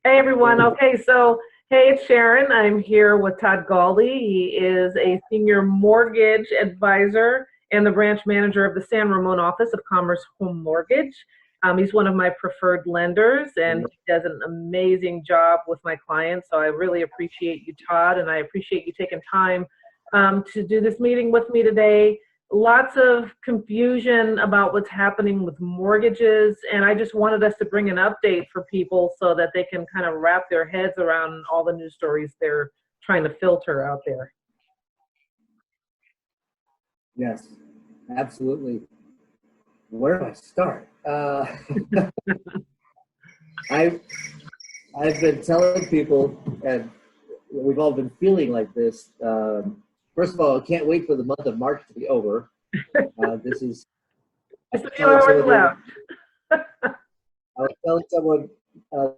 Hey everyone. Okay, so hey, it's Sharon. I'm here with Todd Galde. He is a senior mortgage advisor and the branch manager of the San Ramon office of Commerce Home Mortgage. He's one of my preferred lenders, and he does an amazing job with my clients. So I really appreciate you, Todd, and I appreciate you taking time to do this meeting with me today. Lots of confusion about what's happening with mortgages, and I just wanted us to bring an update for people so that they can kind of wrap their heads around all the news stories they're trying to filter out there. Yes, absolutely. Where do I start? I've been telling people, and we've all been feeling like this. First of all, I can't wait for the month of March to be over. This is. Just a few hours left. I was telling someone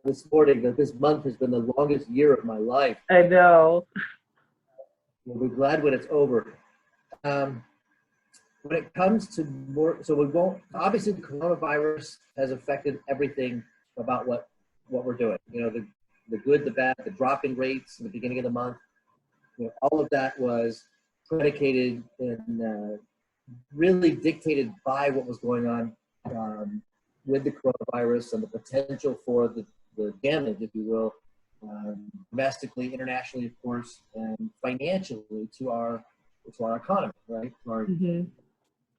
this morning that this month has been the longest year of my life. I know. We'll be glad when it's over. When it comes to more, so we won't. Obviously, the coronavirus has affected everything about what we're doing. You know, the good, the bad, the dropping rates in the beginning of the month. You know, all of that was predicated and really dictated by what was going on with the coronavirus and the potential for the damage, if you will, domestically, internationally, of course, and financially to our economy, right?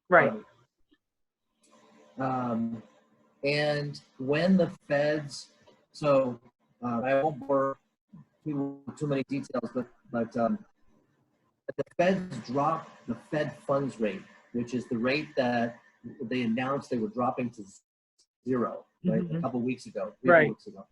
Right. And when the feds, so I won't bore people with too many details, but the feds dropped the Fed funds rate, which is the rate that they announced they were dropping to zero, right? A couple weeks ago, 3 weeks ago.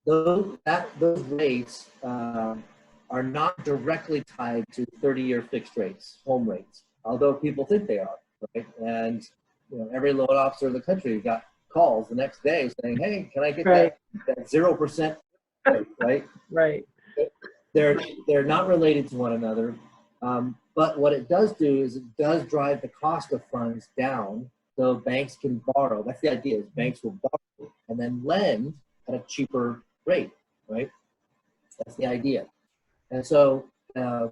Those rates are not directly tied to 30-year fixed rates, home rates, although people think they are, right? And you know, every loan officer in the country got calls the next day saying, "Hey, can I get that 0% rate?" Right? Right. They're not related to one another, but what it does do is it does drive the cost of funds down, so banks can borrow. That's the idea: is banks will borrow and then lend at a cheaper rate, right? That's the idea. And so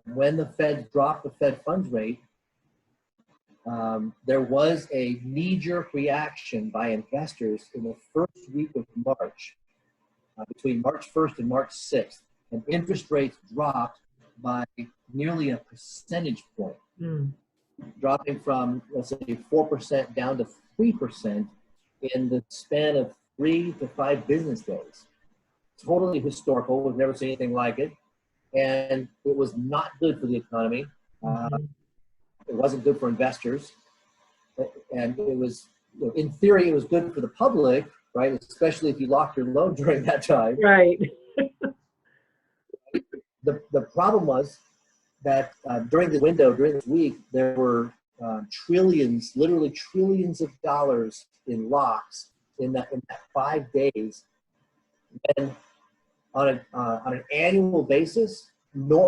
when the Fed dropped the Fed funds rate, there was a knee-jerk reaction by investors in the first week of March, between March 1st and March 6th. And interest rates dropped by nearly a percentage point, dropping from, let's say, 4% down to 3% in the span of 3 to 5 business days. Totally historical. We've never seen anything like it. And it was not good for the economy. It wasn't good for investors. And it was, you know, in theory, it was good for the public, right? Especially if you locked your loan during that time. Right. The problem was that during this week, there were trillions, literally trillions of dollars in locks in that 5 days. And on an annual basis,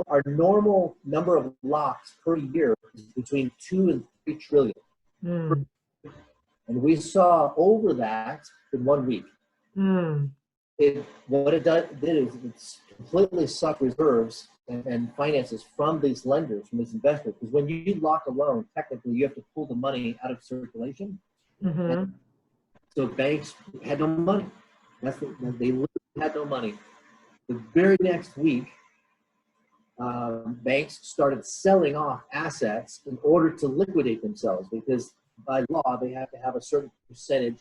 our normal number of locks per year is between 2 and 3 trillion. And we saw over that in 1 week. What it did is it's completely sucked reserves and finances from these lenders, from these investors. Because when you lock a loan, technically you have to pull the money out of circulation. So banks had no money. They literally had no money. The very next week, banks started selling off assets in order to liquidate themselves, because by law they have to have a certain percentage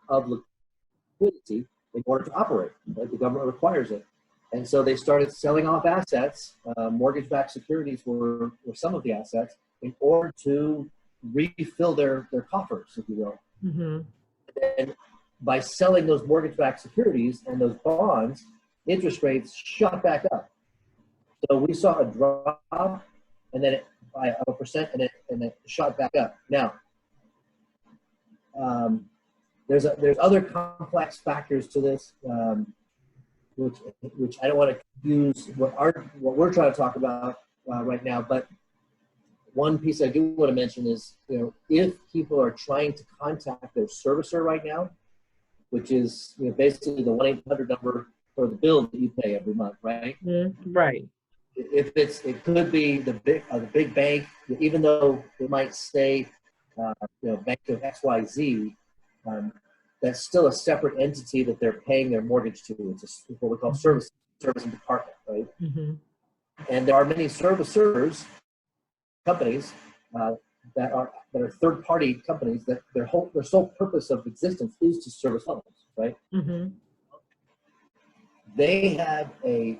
of liquidity in order to operate. Right? The government requires it. And so they started selling off assets. Mortgage-backed securities were some of the assets in order to refill their coffers, if you will. And by selling those mortgage-backed securities and those bonds, interest rates shot back up. So we saw a drop, and then by a percent, and it shot back up. Now, there's other complex factors to this, which I don't want to confuse what we're trying to talk about right now. But one piece I do want to mention is, you know, if people are trying to contact their servicer right now, which is basically the 1-800 number for the bill that you pay every month, right? Right. It could be the big bank, even though it might say, Bank of XYZ, that's still a separate entity that they're paying their mortgage to. It's what we call servicing department, right? And there are many servicers companies that are third-party companies that their sole purpose of existence is to service loans, right? They have a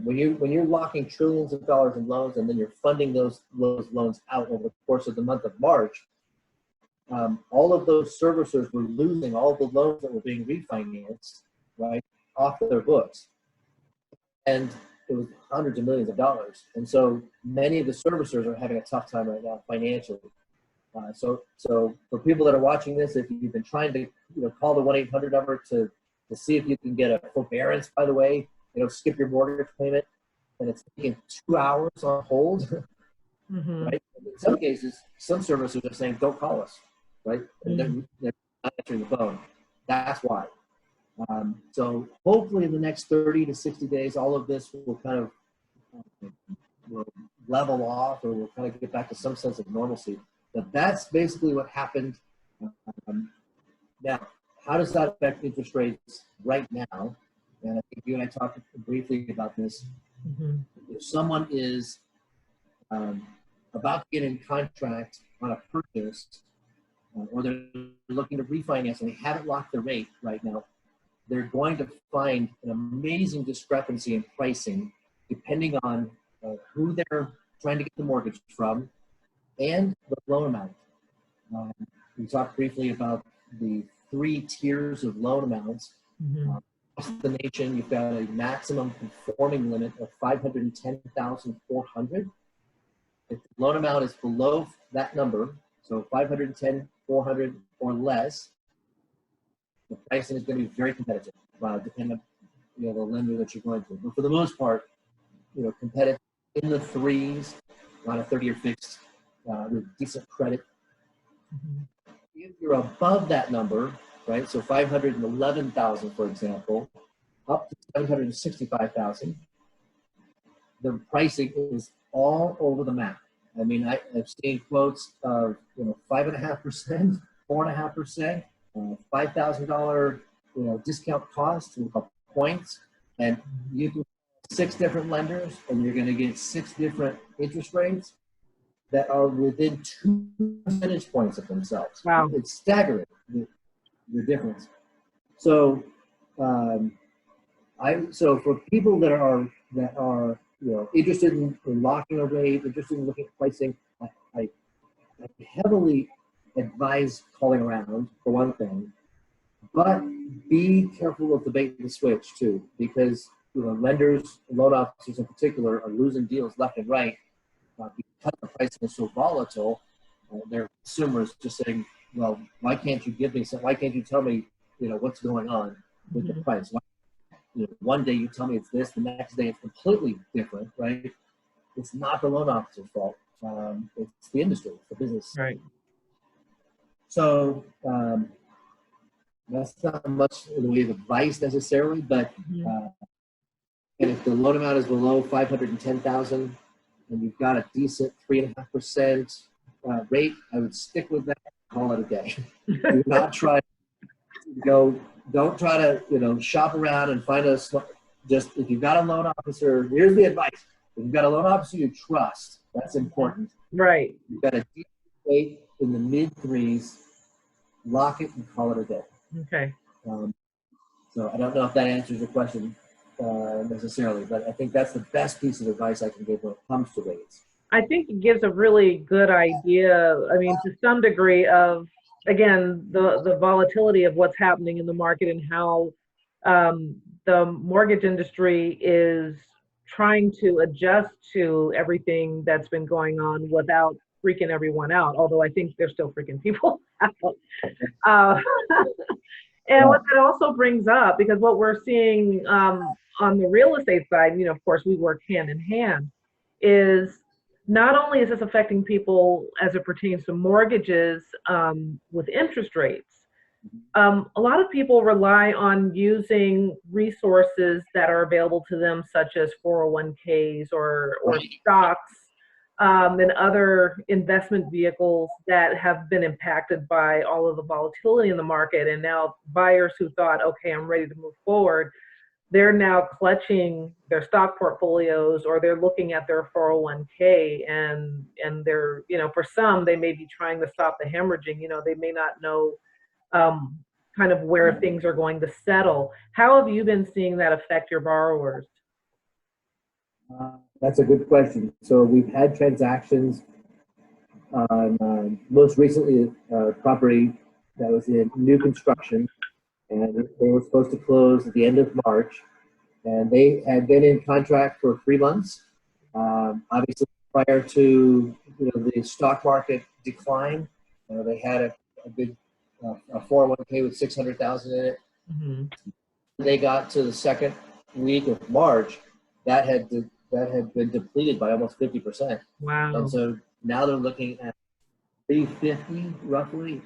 when you're locking trillions of dollars in loans and then you're funding those loans out over the course of the month of March, all of those servicers were losing all the loans that were being refinanced, right, off their books, and it was hundreds of millions of dollars. And so many of the servicers are having a tough time right now financially. So for people that are watching this, if you've been trying to call the 1-800 number to see if you can get a forbearance, by the way, skip your mortgage payment, and it's taking 2 hours on hold, right? In some cases, some servicers are saying, don't call us, right? And they're not answering the phone. That's why. So hopefully in the next 30 to 60 days, all of this will kind of will level off, or we'll kind of get back to some sense of normalcy. But that's basically what happened. Now, how does that affect interest rates right now? And I think you and I talked briefly about this. If someone is about to get in contract on a purchase, or they're looking to refinance and they haven't locked the rate right now, they're going to find an amazing discrepancy in pricing depending on who they're trying to get the mortgage from and the loan amount. We talked briefly about the 3 tiers of loan amounts. Across the nation, you've got a maximum conforming limit of $510,400. If the loan amount is below that number, so $510,400 or less, the pricing is going to be very competitive, depending on the lender that you're going to. But for the most part, competitive in the 3s on a 30-year fixed with decent credit. If you're above that number, right? So 511,000, for example, up to 765,000. The pricing is all over the map. I mean, I've seen quotes of 5.5%, 4.5%, $5,000 discount cost with points, and you can 6 different lenders, and you're going to get 6 different interest rates that are within 2 percentage points of themselves. Wow, it's staggering the difference. So, so for people that are interested in locking a rate, interested in looking at pricing, I heavily advise calling around for one thing, but be careful of the bait and switch too, because lenders, loan officers in particular, are losing deals left and right because the pricing is so volatile. Their consumers just saying, well, why can't you give me some? Why can't you tell me, what's going on with the price? Why, one day you tell me it's this, the next day it's completely different, right? It's not the loan officer's fault. It's the industry, it's the business. right. So that's not much in the way of advice necessarily, but and if the loan amount is below 510,000 and you've got a decent 3.5% rate, I would stick with that. Call it a day. Do not try to don't try to shop around and find just if you've got a loan officer. Here's the advice: if you've got a loan officer you trust, that's important. Right. You've got a decent rate in the mid-3s. Lock it and call it a day. Okay. So I don't know if that answers your question necessarily, but I think that's the best piece of advice I can give when it comes to rates. I think it gives a really good idea, I mean, to some degree of, again, the volatility of what's happening in the market and how the mortgage industry is trying to adjust to everything that's been going on without freaking everyone out, although I think they're still freaking people out. And what that also brings up, because what we're seeing on the real estate side, of course, we work hand in hand, is not only is this affecting people as it pertains to mortgages with interest rates, A lot of people rely on using resources that are available to them, such as 401ks or Right. stocks, and other investment vehicles that have been impacted by all of the volatility in the market. And now buyers who thought, okay, I'm ready to move forward, they're now clutching their stock portfolios, or they're looking at their 401k, and they're, for some, they may be trying to stop the hemorrhaging. They may not know um, kind of where things are going to settle. How have you been seeing that affect your borrowers? That's a good question. So we've had transactions on most recently property that was in new construction, and they were supposed to close at the end of March, and they had been in contract for 3 months. Obviously, prior to the stock market decline, they had a big a 401k with 600,000 in it. Mm-hmm. They got to the second week of March, that had been depleted by almost 50%. Wow. And so now they're looking at 350 roughly,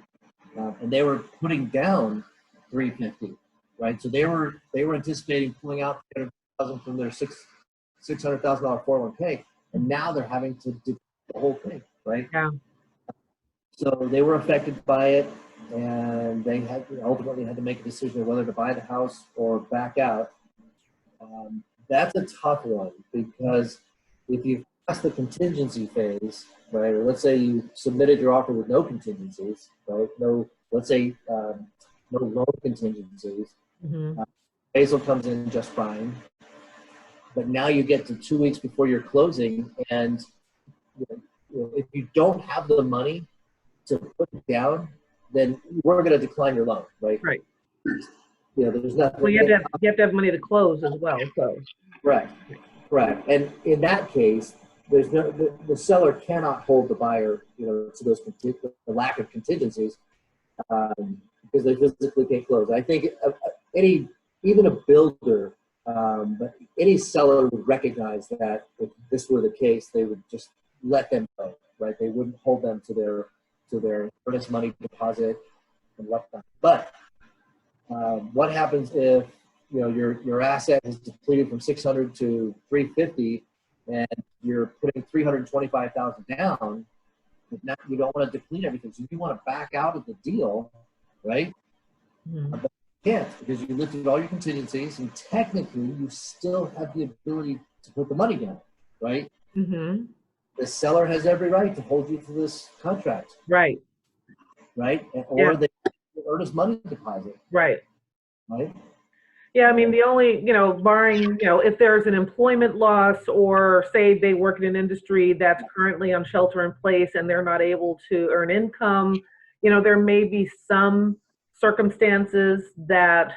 and they were putting down 350, right? So they were anticipating pulling out 300,000 from their $600,000 401k, and now they're having to do the whole thing, right? Yeah. So they were affected by it, and they ultimately had to make a decision of whether to buy the house or back out. That's a tough one, because if you pass the contingency phase, right, or let's say you submitted your offer with no contingencies, right, let's say no loan contingencies, Mm-hmm. appraisal comes in just fine, but now you get to 2 weeks before you're closing, and if you don't have the money to put it down, then we're going to decline your loan, right? Right. There's nothing. Well, you have to have money to close as well. So. Correct. And in that case, there's the seller cannot hold the buyer, to those the lack of contingencies, because they physically can't close. I think even a builder, but any seller would recognize that if this were the case, they would just let them go, right? They wouldn't hold them to their earnest money deposit and whatnot. But what happens if your asset is depleted from 600 to 350, and you're putting 325,000 down? But now you don't want to deplete everything, so you want to back out of the deal, right? Mm-hmm. But you can't, because you lifted all your contingencies, and technically you still have the ability to put the money down, right? Mm-hmm. The seller has every right to hold you to this contract, Right. Or they earnest money deposit, right. Yeah, I mean, the only, barring, if there's an employment loss, or say they work in an industry that's currently on shelter in place and they're not able to earn income, there may be some circumstances that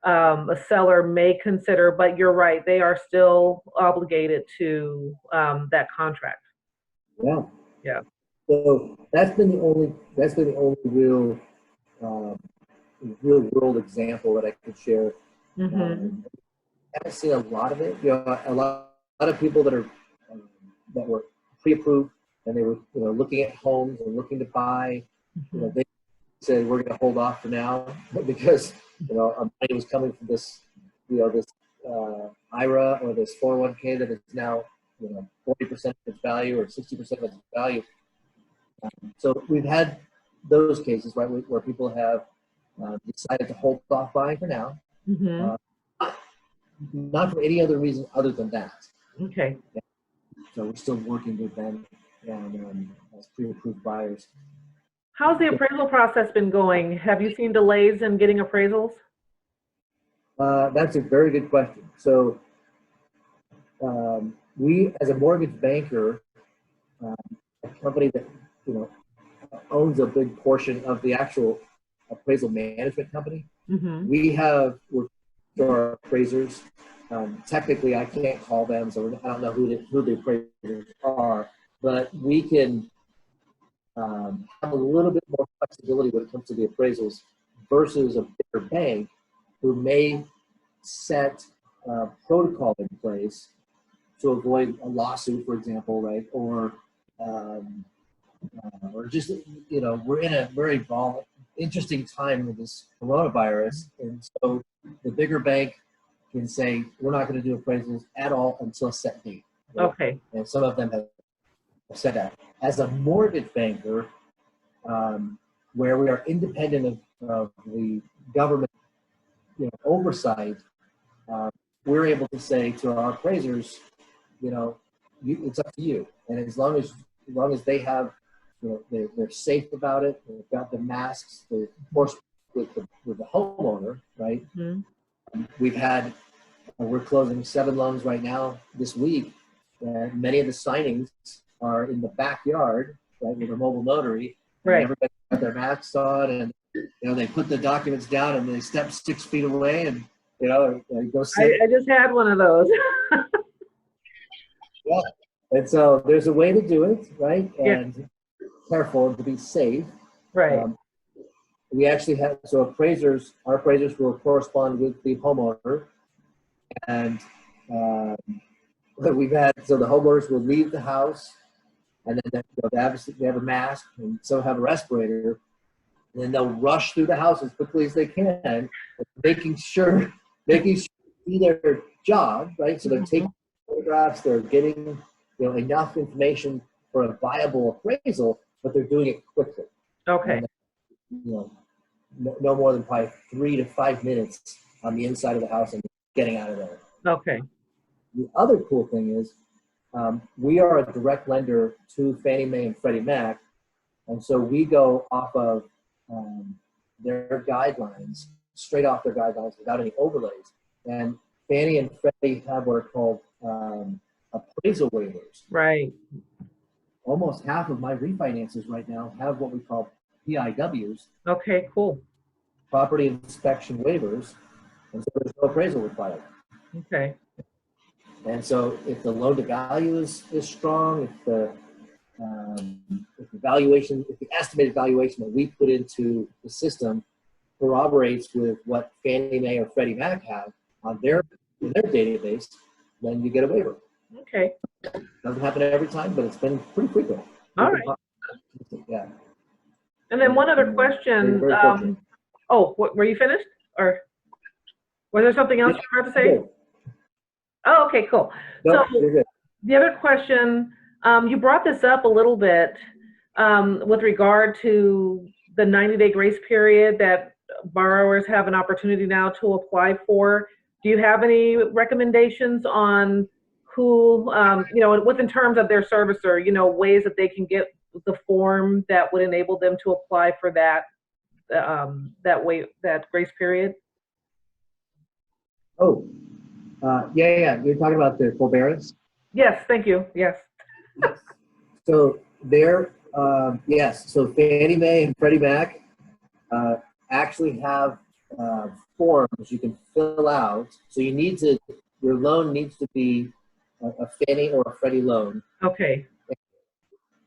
a seller may consider, but you're right, they are still obligated to that contract. Yeah. So that's been the only real world example that I could share. Mm-hmm. I haven't seen a lot of it. A lot of people that were pre-approved, and they were looking at homes and looking to buy. Mm-hmm. They said we're going to hold off for now because our money was coming from this this IRA or this 401k that is now 40% of its value or 60% of its value. So we've had those cases, right, where people have decided to hold off buying for now. Mm-hmm. Not for any other reason other than that. Okay. Yeah. So we're still working with them and as pre-approved buyers. How's the appraisal process been going? Have you seen delays in getting appraisals? That's a very good question. So we, as a mortgage banker, a company that owns a big portion of the actual appraisal management company, Mm-hmm. we're our appraisers. Technically, I can't call them, so I don't know who the appraisers are, but we can have a little bit more flexibility when it comes to the appraisals versus a bigger bank who may set protocol in place to avoid a lawsuit, for example, right? Or just we're in a very interesting time with this coronavirus. And so the bigger bank can say, we're not going to do appraisals at all until a set date. Right? Okay. And some of them have said that. As a mortgage banker, where we are independent of the government oversight, we're able to say to our appraisers, it's up to you. And as long as they have, they're safe about it, they've got the masks, of course, with the homeowner, right? Mm-hmm. We're closing 7 loans right now this week, and many of the signings are in the backyard, right, with a mobile notary. Right. Everybody got their masks on, and they put the documents down, and they step 6 feet away, and go sit. I just had one of those. Yeah. And so there's a way to do it, right? And Yeah. Careful to be safe. Right. We actually have, so our appraisers will correspond with the homeowner, and so the homeowners will leave the house, and then they have a mask, and some have a respirator, and then they'll rush through the house as quickly as they can, making sure they do their job, right? So they're taking photographs, they're getting enough information for a viable appraisal, but they're doing it quickly. Okay. And, no more than probably 3 to 5 minutes on the inside of the house and getting out of there. Okay. The other cool thing is we are a direct lender to Fannie Mae and Freddie Mac, and so we go off of their guidelines, straight off their guidelines without any overlays. And Fannie and Freddie have what are called appraisal waivers. Right. Almost half of my refinances right now have what we call PIWs. Okay, cool. Property inspection waivers, and so there's no appraisal required. Okay. And so if the loan to value is strong, if the estimated valuation that we put into the system corroborates with what Fannie Mae or Freddie Mac have on their database, then you get a waiver. Okay. Doesn't happen every time, but it's been pretty frequent. All right. Yeah. And then one other question. Were you finished, or was there something else you were about to say? Oh, okay, cool. No, so you're good. The other question, you brought this up a little bit with regard to the 90-day grace period that borrowers have an opportunity now to apply for. Do you have any recommendations on who, within terms of their servicer, ways that they can get the form that would enable them to apply for that grace period? Yeah. You're talking about the forbearance? Yes, thank you. Yes. So yes. So Fannie Mae and Freddie Mac actually have forms you can fill out. So your loan needs to be a Fannie or a Freddie loan. Okay.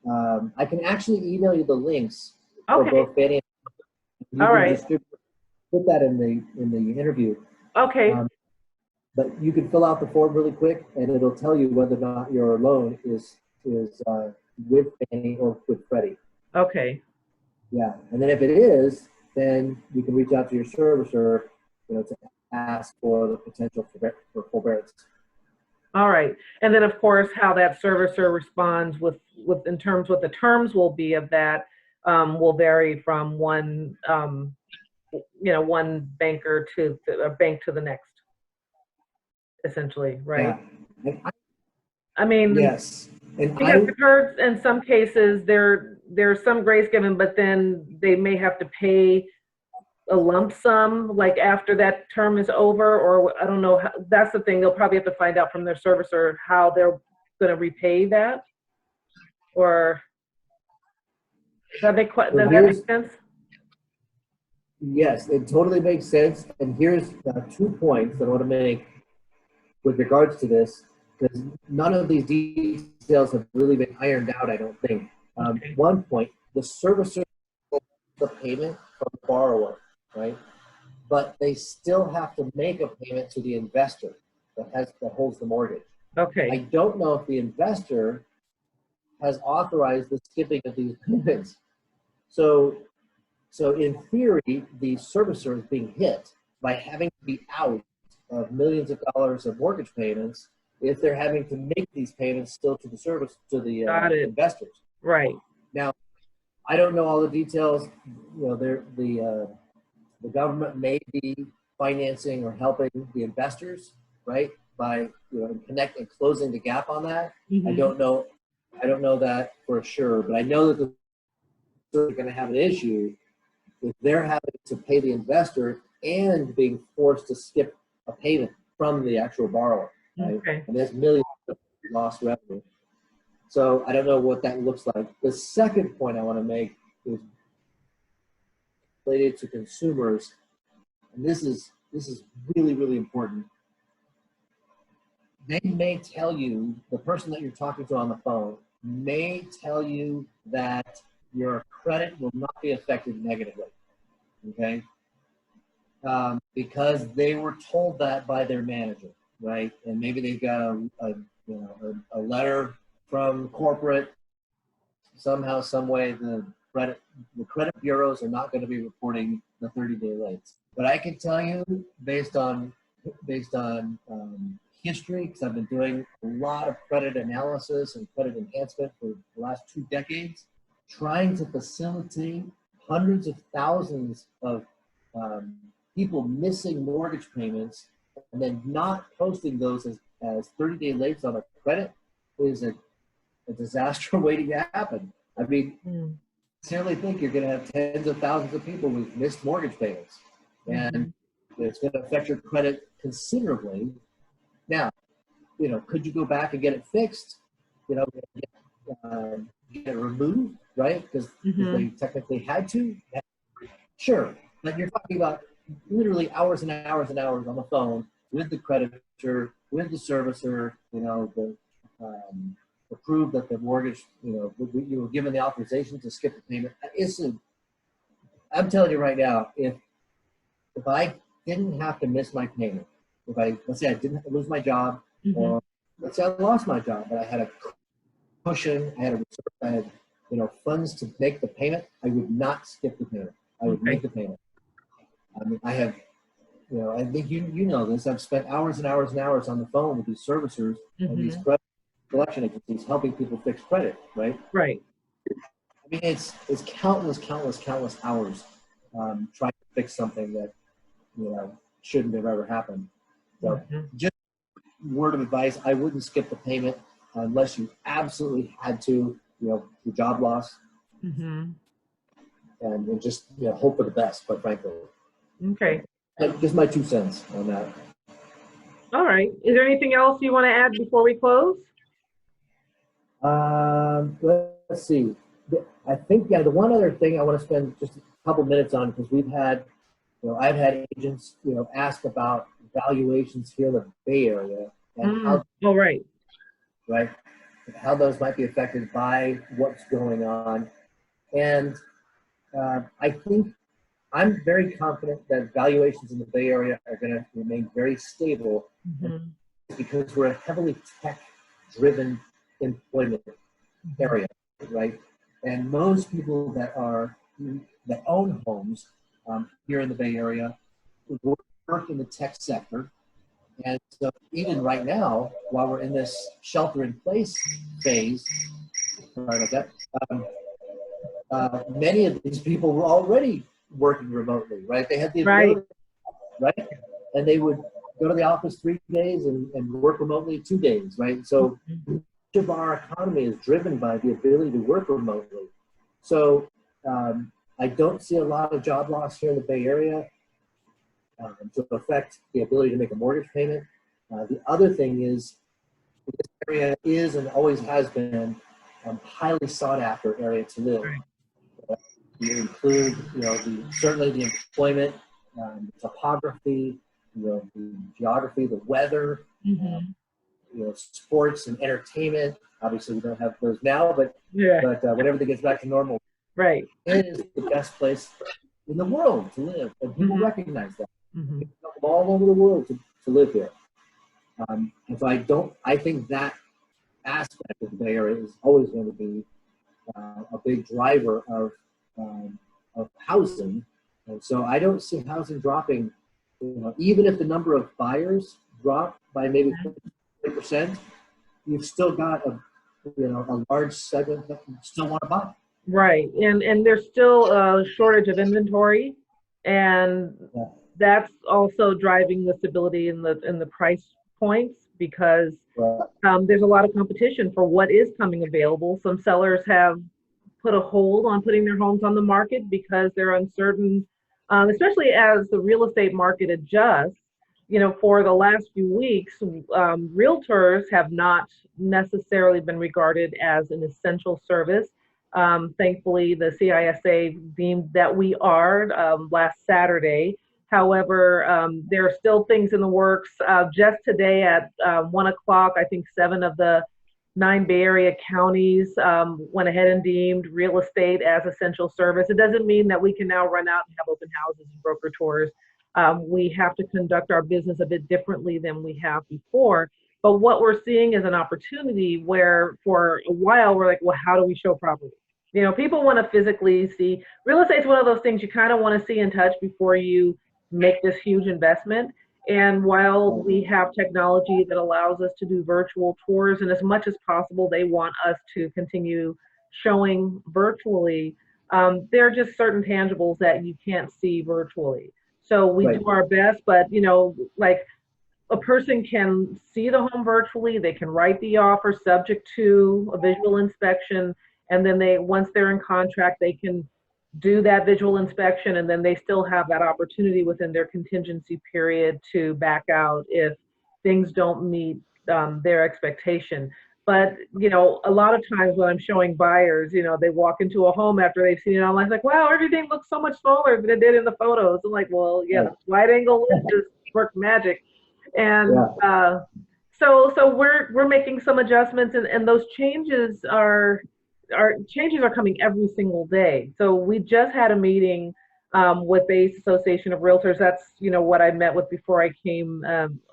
I can actually email you the links Okay. for both Fannie and Freddie. All right. Put that in the interview. Okay. But you can fill out the form really quick, and it'll tell you whether or not your loan is with Fannie or with Freddie. Okay. Yeah, and then if it is, then you can reach out to your servicer, to ask for the potential for forbearance. All right, and then of course how that servicer responds in terms what the terms will be of that will vary from one one banker to a bank to the next, essentially, right? Yeah. I mean, yes. And because I've heard in some cases there's some grace given, but then they may have to pay a lump sum like after that term is over, or I don't know. That's the thing. They'll probably have to find out from their servicer how they're going to repay that. Or does that make sense? Yes, it totally makes sense. And here's 2 points that I want to make with regards to this, because none of these details have really been ironed out, I don't think. Okay. 1 point, the servicer will the payment from the borrower, right? But they still have to make a payment to the investor that holds the mortgage. Okay. I don't know if the investor has authorized the skipping of these payments. So So in theory, the servicer is being hit by having to be out of millions of dollars of mortgage payments if they're having to make these payments still to the investors. Right. Now, I don't know all the details. You know, the government may be financing or helping the investors, right, by connecting, closing the gap on that. Mm-hmm. I don't know that for sure, but I know that they're going to have an issue if they're having to pay the investor and being forced to skip a payment from the actual borrower. Right? Okay. And there's millions of lost revenue. So I don't know what that looks like. The second point I want to make is related to consumers, and this is really, really important. They may tell you, the person that you're talking to on the phone may tell you that your credit will not be affected negatively, okay? Because they were told that by their manager, right? And maybe they've got a letter from corporate. Somehow, some way, the credit bureaus are not going to be reporting the 30-day lates. But I can tell you, based on history, because I've been doing a lot of credit analysis and credit enhancement for the last 2 decades, trying to facilitate hundreds of thousands of people missing mortgage payments and then not posting those as 30-day lates on a credit is a disaster waiting to happen. I mean, I sincerely think you're going to have tens of thousands of people with missed mortgage payments, and it's going to affect your credit considerably. Now, could you go back and get it fixed? Get it removed, right? Because they technically had to. Sure, but you're talking about literally hours and hours and hours on the phone with the creditor, with the servicer, to prove that the mortgage, you were given the authorization to skip the payment. I'm telling you right now, if I didn't have to miss my payment, let's say I didn't lose my job, or let's say I lost my job, but I had a cushion, I had a reserve, I had funds to make the payment, I would not skip the payment. I would make the payment. I mean, I have, I think you know this. I've spent hours and hours and hours on the phone with these servicers and these credit collection agencies helping people fix credit, right? Right. I mean, it's countless hours trying to fix something that shouldn't have ever happened. So, just word of advice: I wouldn't skip the payment unless you absolutely had to. The job loss, and just hope for the best. Quite frankly. Okay. Just my 2 cents on that. All right. Is there anything else you want to add before we close? Let's see. I think, the one other thing I want to spend just a couple minutes on, because we've had, I've had agents, ask about valuations here in the Bay Area and how, right, how those might be affected by what's going on. And I think I'm very confident that valuations in the Bay Area are going to remain very stable because we're a heavily tech-driven employment area, right? And most people that own homes here in the Bay Area work in the tech sector. And so even right now, while we're in this shelter-in-place phase, sorry about that, many of these people were already working remotely, right? They had the ability, right? And they would go to the office 3 days and work remotely 2 days, right? So much of our economy is driven by the ability to work remotely. So I don't see a lot of job loss here in the Bay Area to affect the ability to make a mortgage payment. The other thing is this area is and always has been a highly sought after area to live. You include, certainly the employment, the topography, the geography, the weather, sports and entertainment. Obviously, we don't have those now, but when everything gets back to normal, it is the best place in the world to live, and people recognize that. People come from all over the world to live here. And so I think that aspect of the Bay Area is always going to be a big driver of of housing. And so I don't see housing dropping, even if the number of buyers drop by maybe 20%, you've still got a large segment that still want to buy. Right, and there's still a shortage of inventory, and that's also driving the stability in the price points, because there's a lot of competition for what is coming available. Some sellers have put a hold on putting their homes on the market because they're uncertain, especially as the real estate market adjusts. For the last few weeks, realtors have not necessarily been regarded as an essential service. Thankfully, the CISA deemed that we are last Saturday. However, there are still things in the works. Just today at 1 o'clock, I think 7 of the 9 Bay Area counties went ahead and deemed real estate as essential service. It doesn't mean that we can now run out and have open houses and broker tours. We have to conduct our business a bit differently than we have before. But what we're seeing is an opportunity where for a while we're like, well, how do we show property? People want to physically see. Real estate's one of those things you kind of want to see and touch before you make this huge investment. And while we have technology that allows us to do virtual tours, and as much as possible, they want us to continue showing virtually, there are just certain tangibles that you can't see virtually. So we do our best, but like a person can see the home virtually, they can write the offer subject to a visual inspection, and then once they're in contract, they can do that visual inspection, and then they still have that opportunity within their contingency period to back out if things don't meet their expectation. But a lot of times when I'm showing buyers, they walk into a home after they've seen it online, like, wow, everything looks so much smaller than it did in the photos. I'm like, well, yeah, the wide angle lenses work magic. And so we're making some adjustments, and those changes are coming every single day. So we just had a meeting with Bay's Association of Realtors. That's what I met with before I came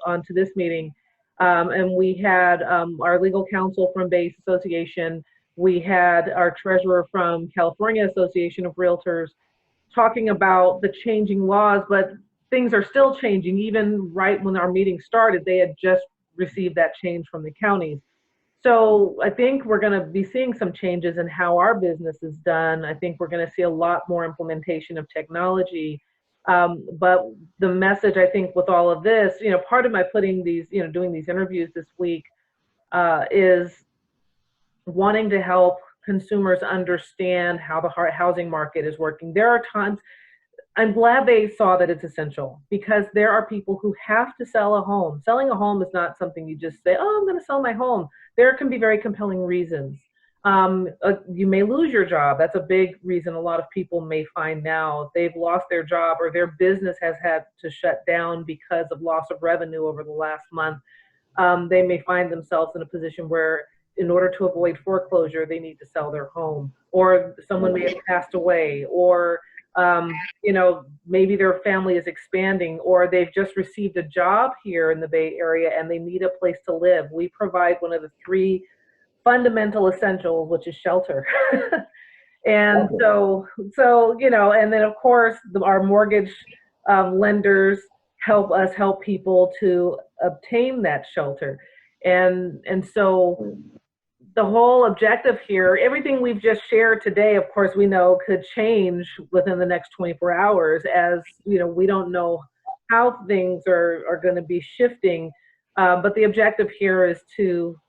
onto this meeting. And we had our legal counsel from Bay's Association. We had our treasurer from California Association of Realtors talking about the changing laws, but things are still changing. Even right when our meeting started, they had just received that change from the counties. So I think we're going to be seeing some changes in how our business is done. I think we're going to see a lot more implementation of technology. But the message, I think, with all of this, part of my doing these interviews this week is wanting to help consumers understand how the housing market is working. There are tons. I'm glad they saw that it's essential, because there are people who have to sell a home. Selling a home is not something you just say, oh, I'm going to sell my home. There can be very compelling reasons. You may lose your job. That's a big reason a lot of people may find now. They've lost their job, or their business has had to shut down because of loss of revenue over the last month. They may find themselves in a position where, in order to avoid foreclosure, they need to sell their home, or someone may have passed away, or maybe their family is expanding, or they've just received a job here in the Bay Area and they need a place to live. We provide one of the 3 fundamental essentials, which is shelter. And so and then of course our mortgage lenders help us help people to obtain that shelter. And so the whole objective here, everything we've just shared today, of course, we know could change within the next 24 hours, as we don't know how things are going to be shifting. But the objective here is to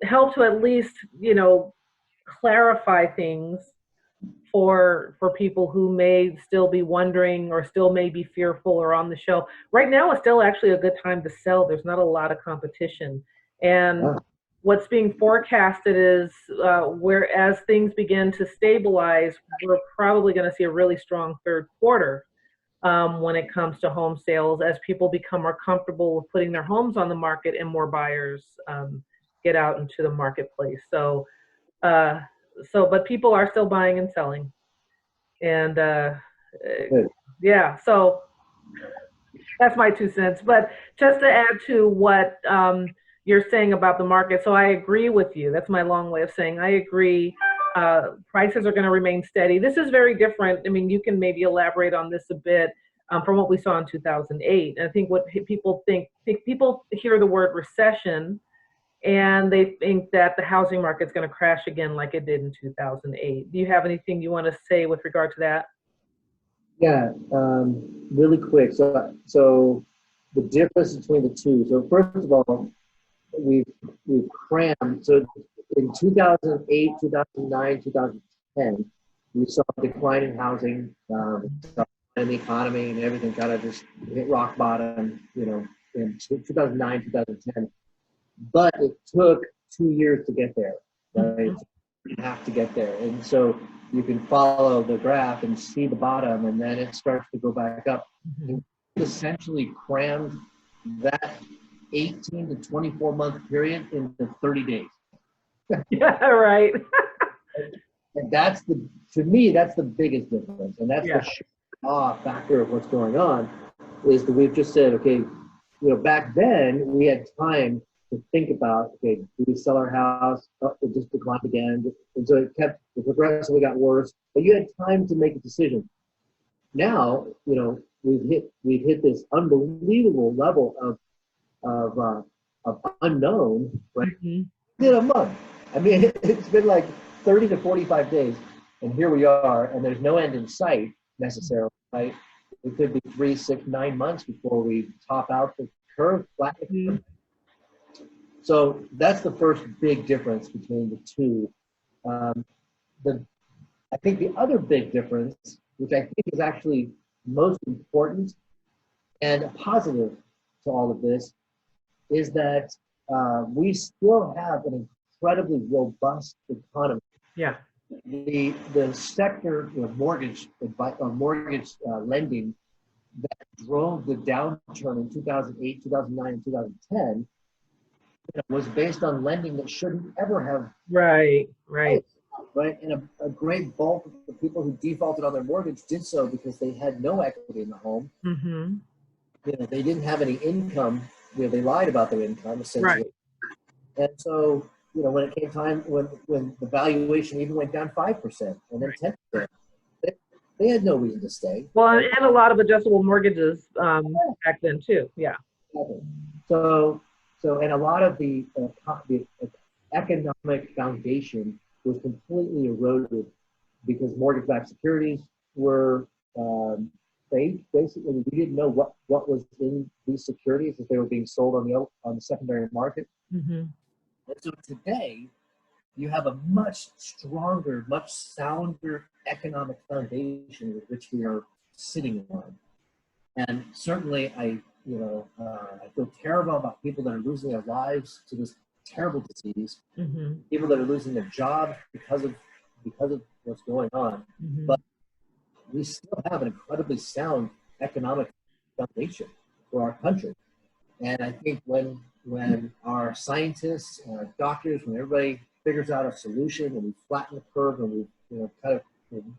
help to at least, clarify things for people who may still be wondering, or still may be fearful, or on the shelf. Right now is still actually a good time to sell. There's not a lot of competition. And what's being forecasted is whereas things begin to stabilize, we're probably going to see a really strong third quarter when it comes to home sales, as people become more comfortable with putting their homes on the market and more buyers get out into the marketplace. So, but people are still buying and selling. And yeah, so that's my 2 cents. But just to add to what you're saying about the market, so I agree with you. That's my long way of saying I agree prices are going to remain steady. This is very different. I mean, you can maybe elaborate on this a bit from what we saw in 2008. And I think what people think people hear the word recession and they think that the housing market's going to crash again like it did in 2008. Do you have anything you want to say with regard to that? Yeah, really quick. So the difference between the two. So first of all, we've crammed. So in 2008, 2009, 2010, we saw a decline in housing, and the economy and everything kind of just hit rock bottom, in 2009, 2010. But it took 2 years to get there, right? You have to get there. And so you can follow the graph and see the bottom, and then it starts to go back up. And essentially crammed that 18 to 24 month period into 30 days. Yeah, right. And to me, that's the biggest difference. And that's the factor of what's going on, is that we've just said, okay, back then we had time to think about, okay, do we sell our house? Oh, it just declined again. And so it progressively got worse, but you had time to make a decision. Now, we've hit this unbelievable level of unknown, right? In a month. I mean, it's been like 30 to 45 days, and here we are, and there's no end in sight necessarily, right? It could be 3, 6, 9 months before we top out the curve, flatten the curve. So that's the first big difference between the two. I think the other big difference, which I think is actually most important and a positive to all of this, is that we still have an incredibly robust economy. Yeah. The sector of mortgage lending that drove the downturn in 2008, 2009, and 2010 was based on lending that shouldn't ever have. Right. And a great bulk of the people who defaulted on their mortgage did so because they had no equity in the home. They didn't have any income. They lied about their income, essentially. Right. And so, when it came time, when the valuation even went down 5% and then 10%, they had no reason to stay. Well, and a lot of adjustable mortgages back then too. Yeah. So, and a lot of the economic foundation was completely eroded because mortgage-backed securities were fake. Basically, we didn't know what was in these securities as they were being sold on the secondary market. And so today, you have a much stronger, much sounder economic foundation with which we are sitting on. And certainly, I feel terrible about people that are losing their lives to this terrible disease, people that are losing their jobs because of what's going on. But we still have an incredibly sound economic foundation for our country. And I think when our scientists and our doctors, when everybody figures out a solution and we flatten the curve and we kind of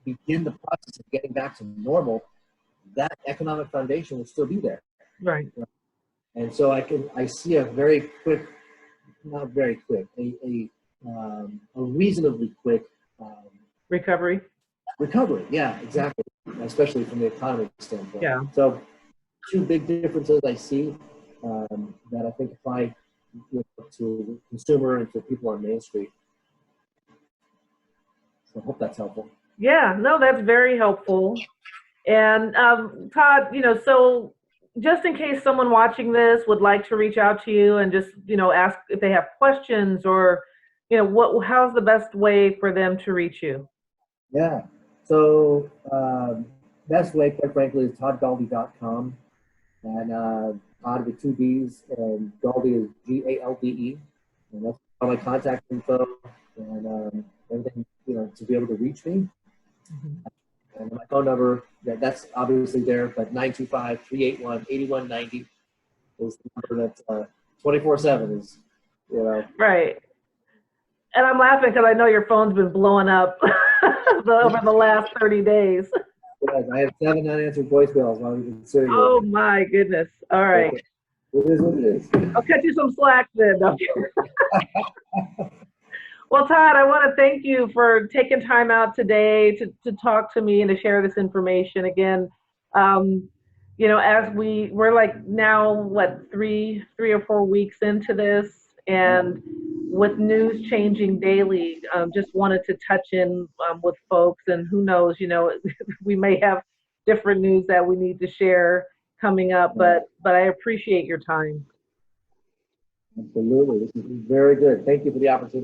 begin the process of getting back to normal, that economic foundation will still be there. Right. And so I see a very quick, not very quick, a reasonably quick recovery. Yeah, exactly. Especially from the economy standpoint. Yeah. So 2 big differences I see that I think apply to the consumer and to people on Main Street. So I hope that's helpful. Yeah, no, that's very helpful. And Todd, so just in case someone watching this would like to reach out to you and just, ask if they have questions or, how's the best way for them to reach you? Yeah. So best way, quite frankly, is toddgalde.com. And Todd with 2 D's, and Galde is Galde. And that's all my contact info and everything, to be able to reach me. And my phone number, that's obviously there, but 925-381-8190 is the number that's 24/7 is, Right. And I'm laughing because I know your phone's been blowing up over the last 30 days. Yes, I have 7 unanswered voicemails while we've been sitting here. Oh my goodness. All right. It is what it is. I'll cut you some slack then. Well, Todd, I want to thank you for taking time out today to talk to me and to share this information. Again, um, as we're like now, what, three or 4 weeks into this, and with news changing daily, just wanted to touch in with folks, and who knows, we may have different news that we need to share coming up, but I appreciate your time. Absolutely. This is very good. Thank you for the opportunity.